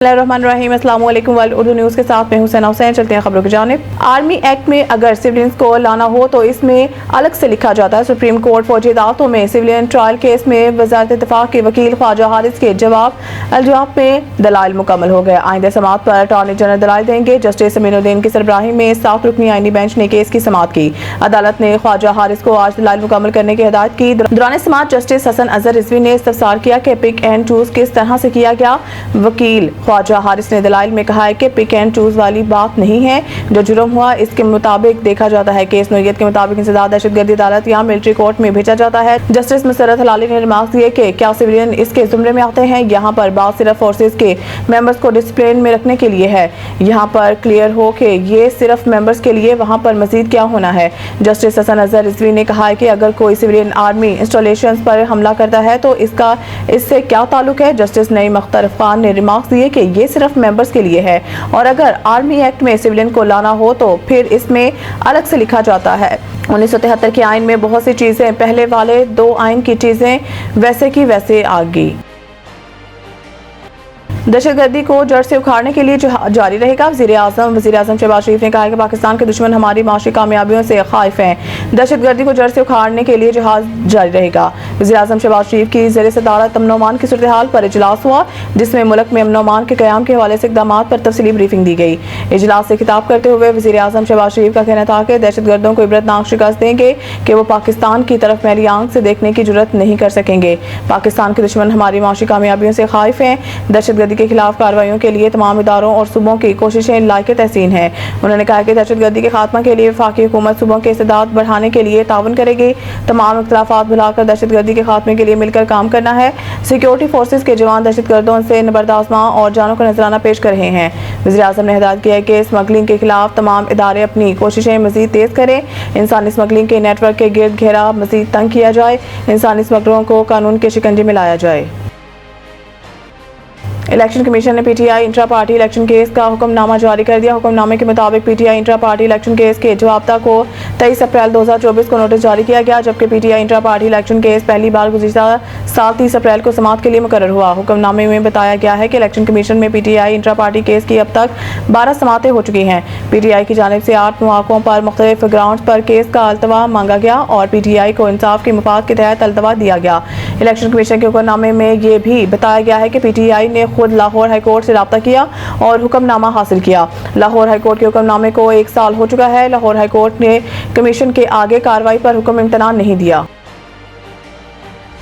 बिस्मिल्लाहिर्रहमानिर्रहीम, अस्सलाम वालेकुम। वर्ल्ड उर्दू न्यूज़ के साथ मैं हुसैन हुसैन। चलते हैं खबरों की जानिब। आर्मी एक्ट में अगर सिविलियंस को लाना हो तो इसमें अलग से लिखा जाता है। सुप्रीम कोर्ट फौजी अदालतों में सिविलियन ट्रायल केस में वज़ारत दिफा के वकील ख्वाजा हारिस के जवाब में दलाइल मुकम्मल हो गए। आइंदा समाअत पर अटॉर्नी जनरल दलाइल देंगे। जस्टिस अमीनुद्दीन की सरबराही में 7 रुकनी आईनी बेंच ने केस की समाअत की। अदालत ने ख्वाजा हारिस को आज दलाइल मुकम्मल करने की हिदायत की। दौरान समाअत जस्टिस हसन अजहर रिजवी ने इस्तफसार किया कि पिक एंड चूज किस तरह से किया गया। वकील ख्वाजा हारिस ने दलाइल में कहा है कि पिक एंड चूज वाली बात नहीं है। जो जुर्म हुआ इसके मुताबिक देखा जाता है। केस नोयत के मुताबिक इंसदाद दहशतगर्दी अदालत या मिलिट्री कोर्ट में भेजा जाता है। जस्टिस मुसर्रत हलाली ने रिमार्क दिए कि क्या सिविलियन इसके जुमरे में आते हैं। यहाँ पर बात सिर्फ फोर्सेज के मेंबर्स को डिसिप्लिन में रखने के लिए है। यहाँ पर क्लियर हो कि ये सिर्फ मेंबर्स के लिए, वहाँ पर मजीद क्या होना है। जस्टिस हसन अजहर रिजवी ने कहा है कि अगर कोई सिविलियन आर्मी इंस्टॉलेशन पर हमला करता है तो इसका इससे क्या ताल्लुक है। जस्टिस नईम अख्तर खान ने रिमार्क दिए कि ये सिर्फ मेंबर्स के लिए है और अगर आर्मी एक्ट में सिविलियन को लाना हो तो फिर इसमें अलग से लिखा जाता है। 1973 के आइन में बहुत सी चीजें पहले वाले 2 आइन की चीजें वैसे की वैसे आ गई। दहशतगर्दी को जड़ से उखाड़ने के लिए जारी रहेगा। वज़ीर आज़म शहबाज शरीफ ने कहा है कि पाकिस्तान के दुश्मन हमारी माशी कामयाबियों से खौफ हैं। दहशतगर्दी को जड़ से उखाड़ने के लिए जिहाद जारी रहेगा। वज़ीर आज़म शहबाज शरीफ की ज़ेर सदारत अमन अमान की सूरत हाल पर इजलास हुआ, जिसमें मुल्क में अमन अमान के क़याम के हवाले से इक़दामात पर तफसीली ब्रीफिंग दी गई। इजलास से खिताब करते हुए वज़ीर आज़म शहबाज शरीफ का कहना था कि दहशतगर्दों को इबरतनाक शिकस्त देंगे कि वो पाकिस्तान की तरफ मैली आंख से देखने की जुर्रत नहीं कर सकेंगे। पाकिस्तान के दुश्मन हमारी माशी कामयाबियों से खौफ हैं। दहशतगर्दी के खिलाफ कार्रवाइयों के लिए तमाम इदारों और सूबों की कोशिशें लायक तहसीन है। उन्होंने कहा कि दहशतगर्दी के खात्मा के लिए वफाकी हुकूमत सूबों के इस्तेदाद बढ़ाने के लिए ताउन करेगी। तमाम इख्तलाफात भुलाकर दहशतगर्दी के खात्मे के लिए मिलकर काम करना है। सिक्योरिटी फोर्सेज के जवान दहशतगर्दों से नबरदाज़मा और जानों का नजराना पेश कर रहे हैं। वज़ीर आज़म ने हिदायत की है कि स्मगलिंग के खिलाफ तमाम इदारे अपनी कोशिशें मजीद तेज करें। इंसानी स्मगलिंग के नेटवर्क के गिर्द घेरा मजीद तंग किया जाए। इंसानी स्मगलरों को कानून के शिकंजे में लाया जाए। इलेक्शन कमीशन ने PTI intra party election case का हुक्मनामा जारी कर दिया। हुक्मनामे के मुताबिक PTI intra party election case के जवाबता को 23 अप्रैल 2024 को नोटिस जारी किया गया, जबकि PTI intra party election case पहली बार गुज़िश्ता साल 30 अप्रैल को समाअत के लिए मुकर्रर हुआ। हुक्मनामे में बताया गया है कि इलेक्शन कमीशन में पीटीआई इंट्रा पार्टी केस की अब तक 12 समाअतें हो चुकी हैं। पीटीआई की जानिब से 8 मौक़ों पर मुख्तलिफ ग्राउंड पर केस का अल्तवा मांगा गया और पीटीआई को इंसाफ की मुफाद के तहत अल्तवा दिया गया। इलेक्शन कमीशन के हुक्मनामे में यह भी बताया गया है कि पीटीआई ने खुद लाहौर हाईकोर्ट से राब्ता किया और हुक्मनामा हासिल किया। लाहौर हाईकोर्ट के हुक्मनामे को 1 साल हो चुका है। लाहौर हाईकोर्ट ने कमीशन के आगे कार्रवाई पर हुक्म इम्तनान नहीं दिया।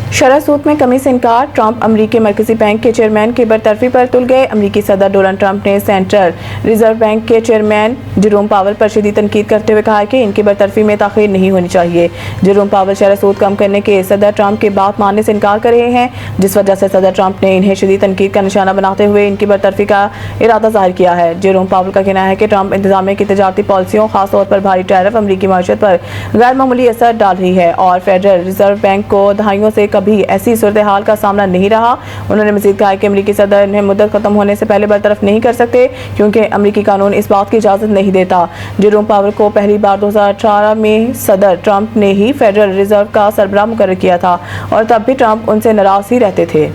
शरह सूद में कमी से इनकार। ट्रंप अमरीकी मरकजी बैंक के चेयरमैन की बरतरफी पर तुल गए। अमरीकी सदर डोनाल्ड ट्रंप ने सेंट्रल रिजर्व बैंक के चेयरमैन जेरोम पावल पर शदीद तनकीद करते हुए कहा कि इनकी बरतरफी में ताखीर नहीं होनी चाहिए। जेरोम पावल शरह सूद कम करने के सदर ट्रंप की बात मानने से इनकार कर रहे हैं, जिस वजह से सदर ट्रंप ने इन्हें शदीद तनकीद का निशाना बनाते हुए इनकी बरतरफी का इरादा जाहिर किया है। जेरोम पावल का कहना है कि ट्रंप इंतजामिया की तजारती पॉलिसियों, खासतौर पर भारी टैरिफ अमरीकी मईशत पर गैर मामूली असर डाल रही है और फेडरल रिजर्व बैंक को दहाइयों से कभी ऐसी सूरत हाल का सामना नहीं रहा। उन्होंने मजीद कहा कि अमरीकी सदर इन्हें मुद्दत खत्म होने से पहले बरतरफ नहीं कर सकते, क्योंकि अमरीकी कानून इस बात की इजाजत नहीं देता। जेरोम पावल को पहली बार 2018 में सदर ट्रंप ने ही फेडरल रिजर्व का सरबराह मुकर्रर किया था और तब भी ट्रंप उनसे नाराज ही रहते थे।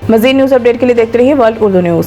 मजीद न्यूज़ अपडेट के लिए देखते रहिए वर्ल्ड उर्दू न्यूज़।